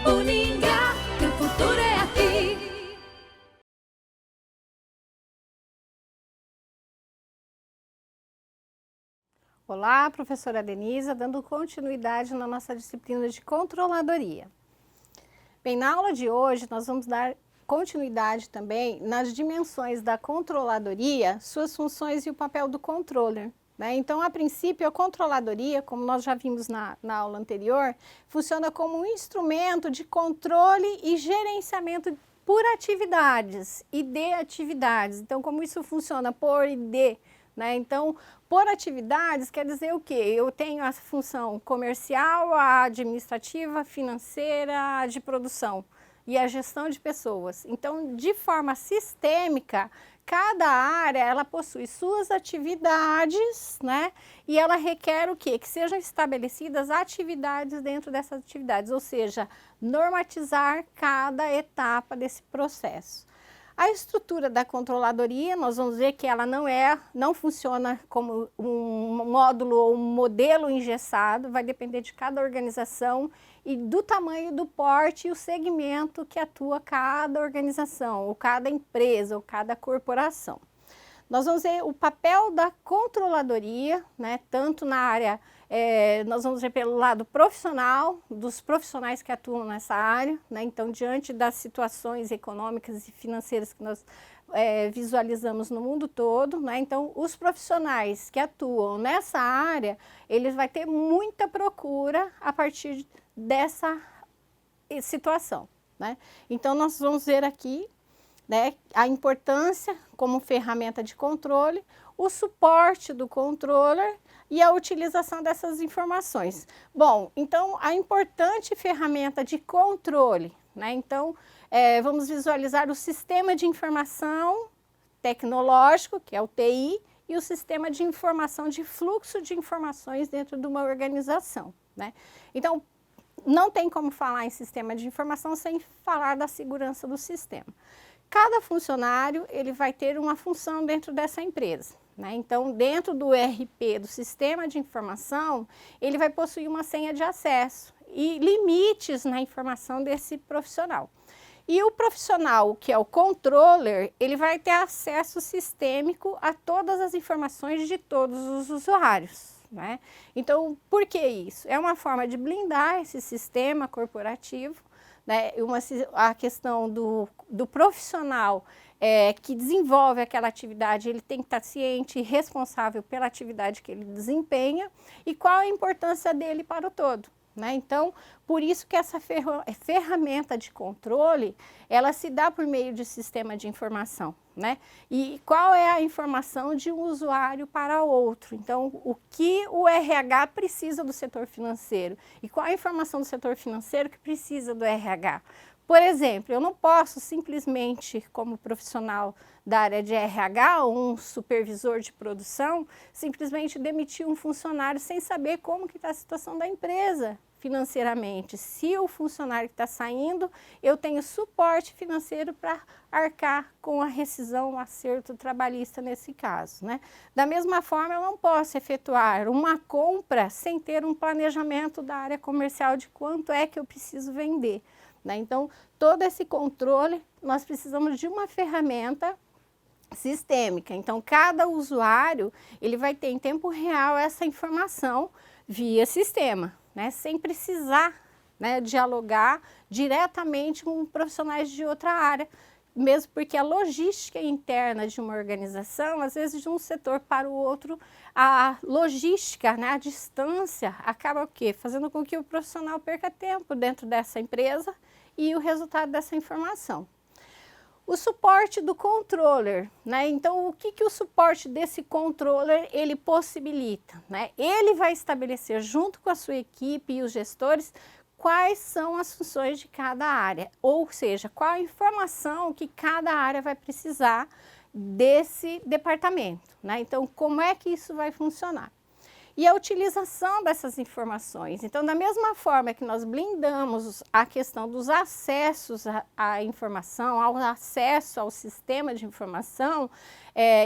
Uningá, que o futuro é aqui. Olá, professora Denisa, dando continuidade na nossa disciplina de controladoria. Bem, na aula de hoje nós vamos dar continuidade também nas dimensões da controladoria, suas funções e o papel do controller. Então, a princípio, a controladoria, como nós já vimos na aula anterior, funciona como um instrumento de controle e gerenciamento por atividades e de atividades. Então, como isso funciona por e de, Então, por atividades quer dizer o quê? Eu tenho a função comercial, a administrativa, financeira, a de produção e a gestão de pessoas. Então, de forma sistêmica, cada área ela possui suas atividades, E ela requer o quê? Que sejam estabelecidas atividades dentro dessas atividades, ou seja, normatizar cada etapa desse processo. A estrutura da controladoria, nós vamos ver que ela não funciona como um módulo ou um modelo engessado, vai depender de cada organização e do tamanho do porte e o segmento que atua cada organização, ou cada empresa, ou cada corporação. Nós vamos ver o papel da controladoria, tanto na área, nós vamos ver pelo lado profissional, dos profissionais que atuam nessa área, Então, diante das situações econômicas e financeiras que nós visualizamos no mundo todo, Então, os profissionais que atuam nessa área, eles vão ter muita procura a partir dessa situação, Então, nós vamos ver aqui a importância como ferramenta de controle, o suporte do controller e a utilização dessas informações. Bom, então a importante ferramenta de controle, Então, vamos visualizar o sistema de informação tecnológico, que é o TI, e o sistema de informação de fluxo de informações dentro de uma organização, Então, não tem como falar em sistema de informação sem falar da segurança do sistema. Cada funcionário ele vai ter uma função dentro dessa empresa, Então, dentro do ERP, do sistema de informação, ele vai possuir uma senha de acesso e limites na informação desse profissional. E o profissional, que é o controller, ele vai ter acesso sistêmico a todas as informações de todos os usuários, Então, por que isso? É uma forma de blindar esse sistema corporativo, a questão do profissional que desenvolve aquela atividade, ele tem que estar ciente e responsável pela atividade que ele desempenha e qual a importância dele para o todo. Então, por isso que essa ferramenta de controle, ela se dá por meio de sistema de informação, E qual é a informação de um usuário para outro? Então, o que o RH precisa do setor financeiro? E qual a informação do setor financeiro que precisa do RH? Por exemplo, eu não posso simplesmente, como profissional da área de RH, ou um supervisor de produção, simplesmente demitir um funcionário sem saber como que está a situação da empresa financeiramente. Se o funcionário que está saindo, eu tenho suporte financeiro para arcar com a rescisão, o acerto trabalhista nesse caso, Da mesma forma, eu não posso efetuar uma compra sem ter um planejamento da área comercial de quanto é que eu preciso vender, Então, todo esse controle, nós precisamos de uma ferramenta sistêmica. Então, cada usuário, ele vai ter em tempo real essa informação via sistema, sem precisar dialogar diretamente com profissionais de outra área, mesmo porque a logística interna de uma organização, às vezes de um setor para o outro, a logística, a distância, acaba o quê? Fazendo com que o profissional perca tempo dentro dessa empresa e o resultado dessa informação. O suporte do controller, Então, o que o suporte desse controller ele possibilita, Ele vai estabelecer junto com a sua equipe e os gestores quais são as funções de cada área, ou seja, qual a informação que cada área vai precisar desse departamento, Então, como é que isso vai funcionar? e a utilização dessas informações. Então, da mesma forma que nós blindamos a questão dos acessos à informação, ao acesso ao sistema de informação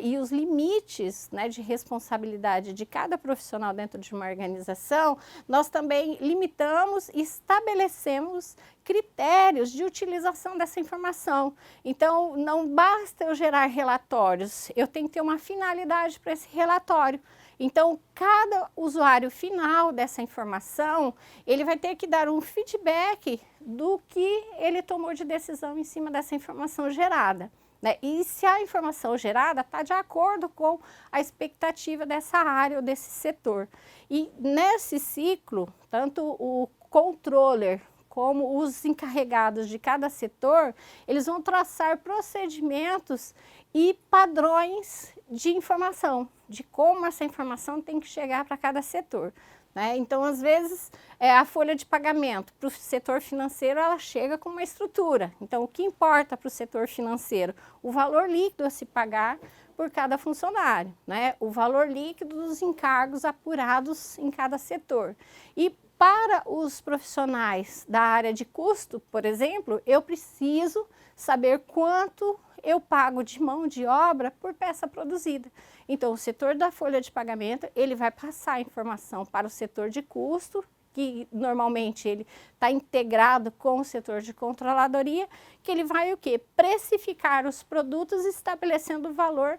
e os limites, né, de responsabilidade de cada profissional dentro de uma organização, nós também limitamos e estabelecemos critérios de utilização dessa informação. Então, não basta eu gerar relatórios, eu tenho que ter uma finalidade para esse relatório. Então, cada usuário final dessa informação, ele vai ter que dar um feedback do que ele tomou de decisão em cima dessa informação gerada, né? E se a informação gerada está de acordo com a expectativa dessa área ou desse setor. E nesse ciclo, tanto o controller como os encarregados de cada setor, eles vão traçar procedimentos e padrões de informação, de como essa informação tem que chegar para cada setor, né? Então, às vezes, a folha de pagamento para o setor financeiro, ela chega com uma estrutura. Então, o que importa para o setor financeiro? O valor líquido a se pagar por cada funcionário, né? O valor líquido dos encargos apurados em cada setor. E para os profissionais da área de custo, por exemplo, eu preciso saber quanto eu pago de mão de obra por peça produzida. Então, o setor da folha de pagamento, ele vai passar a informação para o setor de custo, que normalmente ele está integrado com o setor de controladoria, que ele vai o quê? Precificar os produtos estabelecendo o valor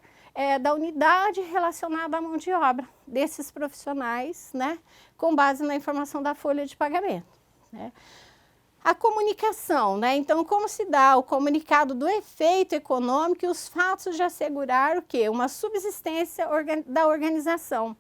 da unidade relacionada à mão de obra desses profissionais, né, com base na informação da folha de pagamento, né. A comunicação, né, então como se dá o comunicado do efeito econômico e os fatos de assegurar o quê? Uma subsistência da organização.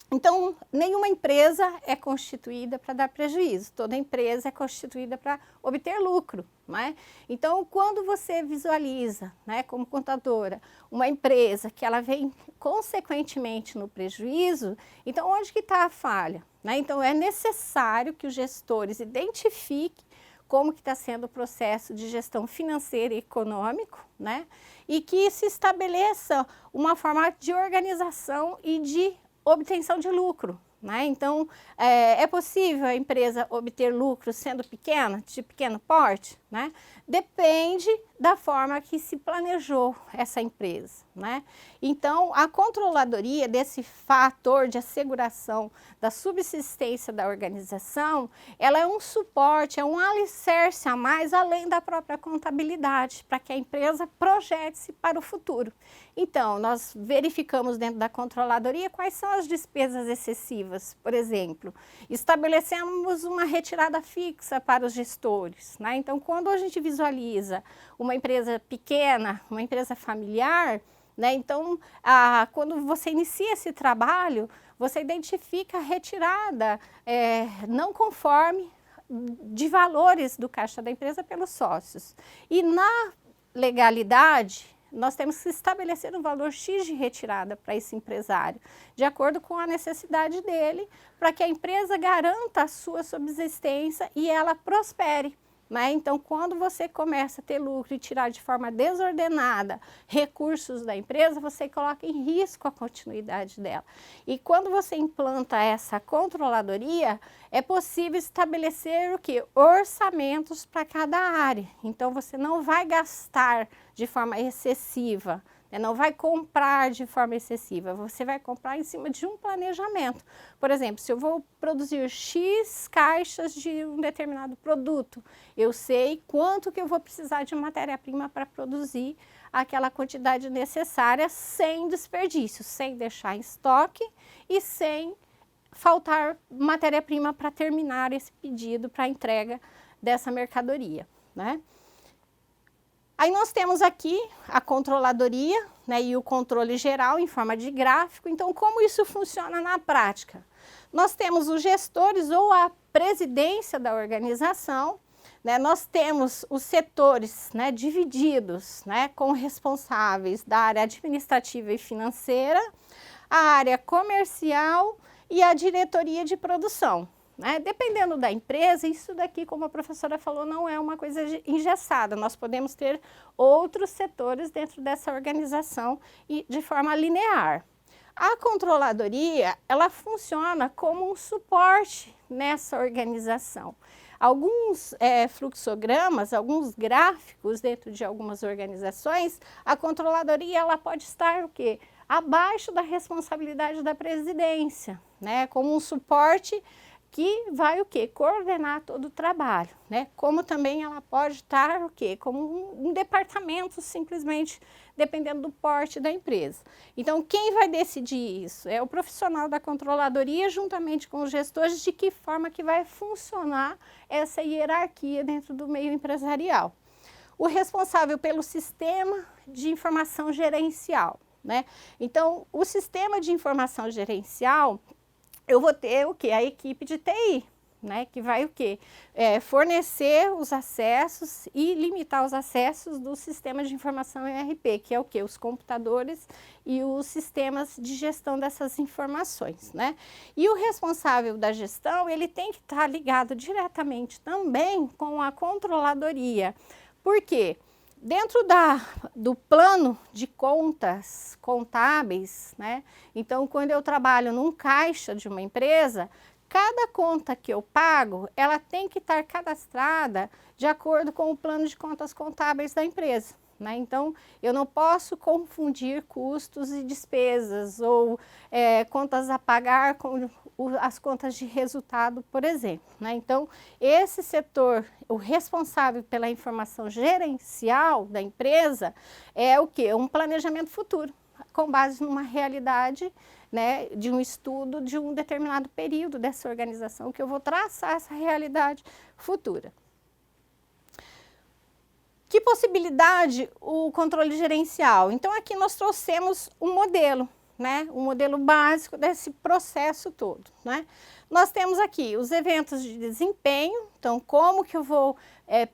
Então, nenhuma empresa é constituída para dar prejuízo, toda empresa é constituída para obter lucro, né? Então, quando você visualiza, né, como contadora, uma empresa que ela vem consequentemente no prejuízo, então onde que está a falha, né? Então, é necessário que os gestores identifiquem como que está sendo o processo de gestão financeira e econômico, né? E que se estabeleça uma forma de organização e de obtenção de lucro, né? Então, é possível a empresa obter lucro sendo pequena, de pequeno porte, né? Depende da forma que se planejou essa empresa, né? Então, a controladoria desse fator de asseguração da subsistência da organização, ela é um suporte, é um alicerce a mais além da própria contabilidade, para que a empresa projete-se para o futuro. Então, nós verificamos dentro da controladoria quais são as despesas excessivas. Por exemplo, estabelecemos uma retirada fixa para os gestores, né? Então, quando a gente visualiza uma empresa pequena, uma empresa familiar, né? Então, quando você inicia esse trabalho, você identifica a retirada não conforme de valores do caixa da empresa pelos sócios. E na legalidade, nós temos que estabelecer um valor X de retirada para esse empresário, de acordo com a necessidade dele, para que a empresa garanta a sua subsistência e ela prospere, né? Então, quando você começa a ter lucro e tirar de forma desordenada recursos da empresa, você coloca em risco a continuidade dela. E quando você implanta essa controladoria, é possível estabelecer o quê? Orçamentos para cada área. Então, você não vai gastar de forma excessiva, né? Não vai comprar de forma excessiva, você vai comprar em cima de um planejamento. Por exemplo, se eu vou produzir X caixas de um determinado produto, eu sei quanto que eu vou precisar de matéria-prima para produzir aquela quantidade necessária sem desperdício, sem deixar em estoque e sem faltar matéria-prima para terminar esse pedido para a entrega dessa mercadoria, né? Aí nós temos aqui a controladoria, né, e o controle geral em forma de gráfico. Então, como isso funciona na prática? Nós temos os gestores ou a presidência da organização, né, nós temos os setores, né, divididos, né, com responsáveis da área administrativa e financeira, a área comercial e a diretoria de produção. Né? Dependendo da empresa, isso daqui, como a professora falou, não é uma coisa engessada. Nós podemos ter outros setores dentro dessa organização e de forma linear. A controladoria, ela funciona como um suporte nessa organização. Alguns fluxogramas, alguns gráficos dentro de algumas organizações, a controladoria ela pode estar o quê? Abaixo da responsabilidade da presidência, né? Como um suporte que vai o quê? Coordenar todo o trabalho, né? Como também ela pode estar o quê? Como um departamento, simplesmente, dependendo do porte da empresa. Então, quem vai decidir isso? É o profissional da controladoria, juntamente com os gestores, de que forma que vai funcionar essa hierarquia dentro do meio empresarial. O responsável pelo sistema de informação gerencial, né? Então, o sistema de informação gerencial, eu vou ter o quê? A equipe de TI, né? Que vai o quê? Fornecer os acessos e limitar os acessos do sistema de informação ERP, que é o quê? Os computadores e os sistemas de gestão dessas informações, né? E o responsável da gestão, ele tem que estar ligado diretamente também com a controladoria. Por quê? Dentro do plano de contas contábeis, né? Então, quando eu trabalho num caixa de uma empresa, cada conta que eu pago, ela tem que estar cadastrada de acordo com o plano de contas contábeis da empresa, né? Então, eu não posso confundir custos e despesas ou contas a pagar com as contas de resultado, por exemplo, né? Então, esse setor, o responsável pela informação gerencial da empresa, é o quê? Um planejamento futuro, com base numa realidade, né, de um estudo de um determinado período dessa organização, que eu vou traçar essa realidade futura. Que possibilidade o controle gerencial? Então, aqui nós trouxemos um modelo, né, um modelo básico desse processo todo, né? Nós temos aqui os eventos de desempenho, então como que eu vou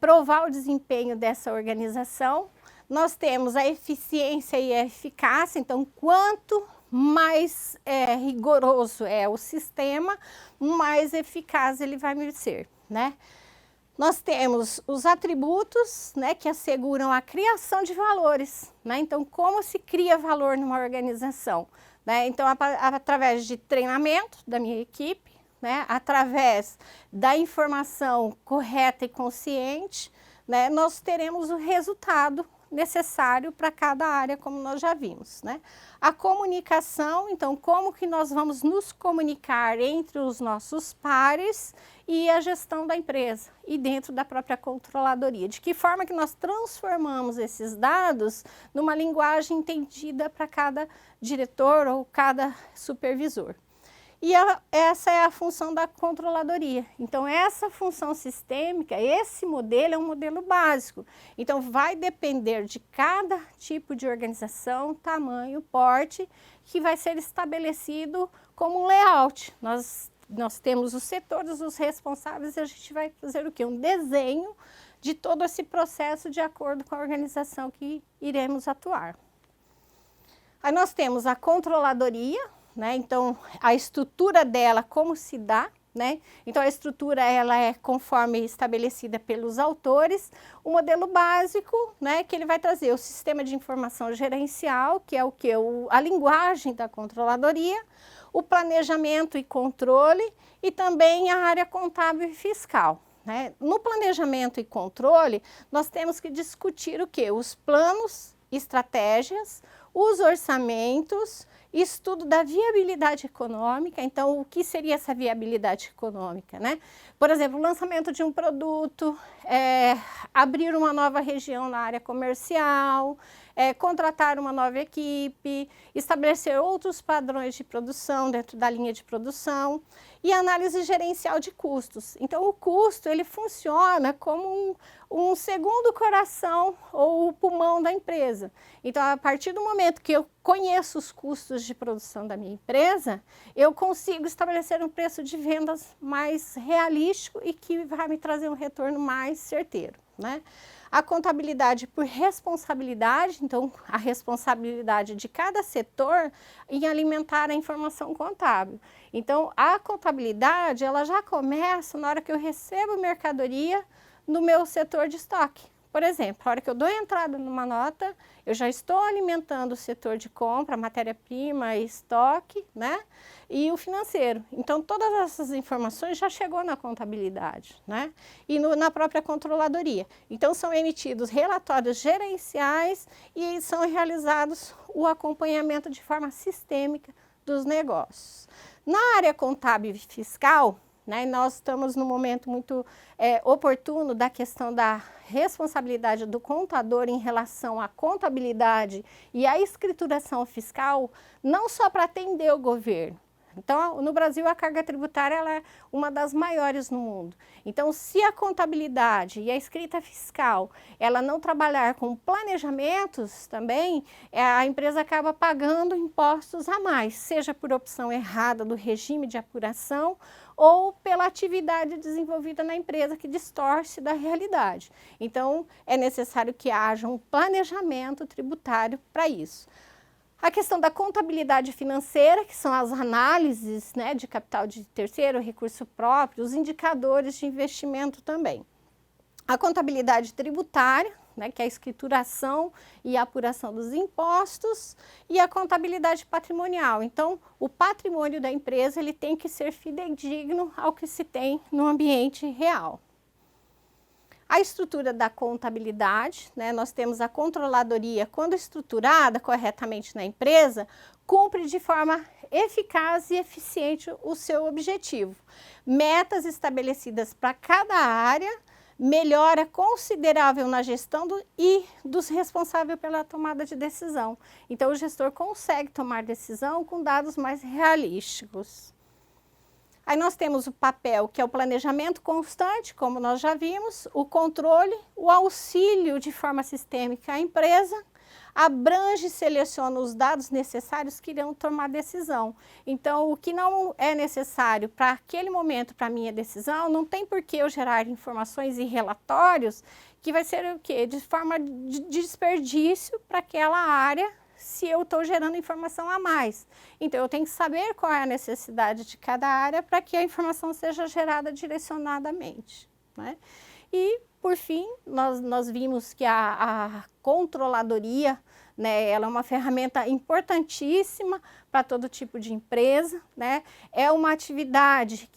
provar o desempenho dessa organização. Nós temos a eficiência e a eficácia, então quanto mais rigoroso é o sistema, mais eficaz ele vai ser, né? Nós temos os atributos, né, que asseguram a criação de valores, né? Então, como se cria valor numa organização, né? Então, através de treinamento da minha equipe, né, através da informação correta e consciente, né, nós teremos o resultado necessário para cada área, como nós já vimos, né? A comunicação, então, como que nós vamos nos comunicar entre os nossos pares e a gestão da empresa e dentro da própria controladoria. De que forma que nós transformamos esses dados numa linguagem entendida para cada diretor ou cada supervisor. E essa é a função da controladoria. Então, essa função sistêmica, esse modelo é um modelo básico. Então, vai depender de cada tipo de organização, tamanho, porte, que vai ser estabelecido como um layout. Nós temos os setores, os responsáveis, e a gente vai fazer o quê? Um desenho de todo esse processo de acordo com a organização que iremos atuar. Aí nós temos a controladoria, né? Então, a estrutura dela, como se dá, né? Então, a estrutura ela é conforme estabelecida pelos autores. O modelo básico, né, que ele vai trazer o sistema de informação gerencial, que é o que? A linguagem da controladoria, o planejamento e controle e também a área contábil e fiscal, né? No planejamento e controle, nós temos que discutir o quê? Os planos, estratégias, os orçamentos, estudo da viabilidade econômica. Então, o que seria essa viabilidade econômica, né? Por exemplo, o lançamento de um produto, abrir uma nova região na área comercial, contratar uma nova equipe, estabelecer outros padrões de produção dentro da linha de produção e análise gerencial de custos. Então, o custo, ele funciona como um segundo coração ou o pulmão da empresa. Então, a partir do momento que eu conheço os custos de produção da minha empresa, eu consigo estabelecer um preço de vendas mais realístico e que vai me trazer um retorno mais certeiro, né? A contabilidade por responsabilidade, então a responsabilidade de cada setor em alimentar a informação contábil. Então, a contabilidade, ela já começa na hora que eu recebo mercadoria no meu setor de estoque. Por exemplo, a hora que eu dou entrada numa nota, eu já estou alimentando o setor de compra, matéria-prima, estoque, né? E o financeiro. Então, todas essas informações já chegou na contabilidade, né? E na própria controladoria. Então, são emitidos relatórios gerenciais e são realizados o acompanhamento de forma sistêmica dos negócios. Na área contábil e fiscal, né, nós estamos num momento muito oportuno da questão da responsabilidade do contador em relação à contabilidade e à escrituração fiscal, não só para atender o governo. Então, no Brasil, a carga tributária ela é uma das maiores no mundo. Então, se a contabilidade e a escrita fiscal ela não trabalhar com planejamentos também, a empresa acaba pagando impostos a mais, seja por opção errada do regime de apuração ou pela atividade desenvolvida na empresa que distorce da realidade. Então, é necessário que haja um planejamento tributário para isso. A questão da contabilidade financeira, que são as análises, né, de capital de terceiro, recurso próprio, os indicadores de investimento também. A contabilidade tributária, né, que é a escrituração e a apuração dos impostos, e a contabilidade patrimonial. Então, o patrimônio da empresa ele tem que ser fidedigno ao que se tem no ambiente real. A estrutura da contabilidade, né, nós temos a controladoria, quando estruturada corretamente na empresa, cumpre de forma eficaz e eficiente o seu objetivo. Metas estabelecidas para cada área, melhora considerável na gestão e dos responsáveis pela tomada de decisão. Então, o gestor consegue tomar decisão com dados mais realísticos. Aí nós temos o papel, que é o planejamento constante, como nós já vimos, o controle, o auxílio de forma sistêmica à empresa, abrange e seleciona os dados necessários que irão tomar decisão. Então, o que não é necessário para aquele momento, para a minha decisão, não tem por que eu gerar informações e relatórios que vai ser o quê? De forma de desperdício para aquela área, se eu estou gerando informação a mais. Então, eu tenho que saber qual é a necessidade de cada área para que a informação seja gerada direcionadamente, né? E, por fim, nós vimos que a controladoria, né, ela é uma ferramenta importantíssima para todo tipo de empresa, né? É uma atividade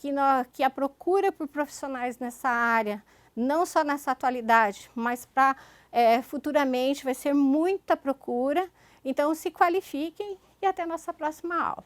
que a procura por profissionais nessa área, não só nessa atualidade, mas para futuramente vai ser muita procura. Então, se qualifiquem e até a nossa próxima aula.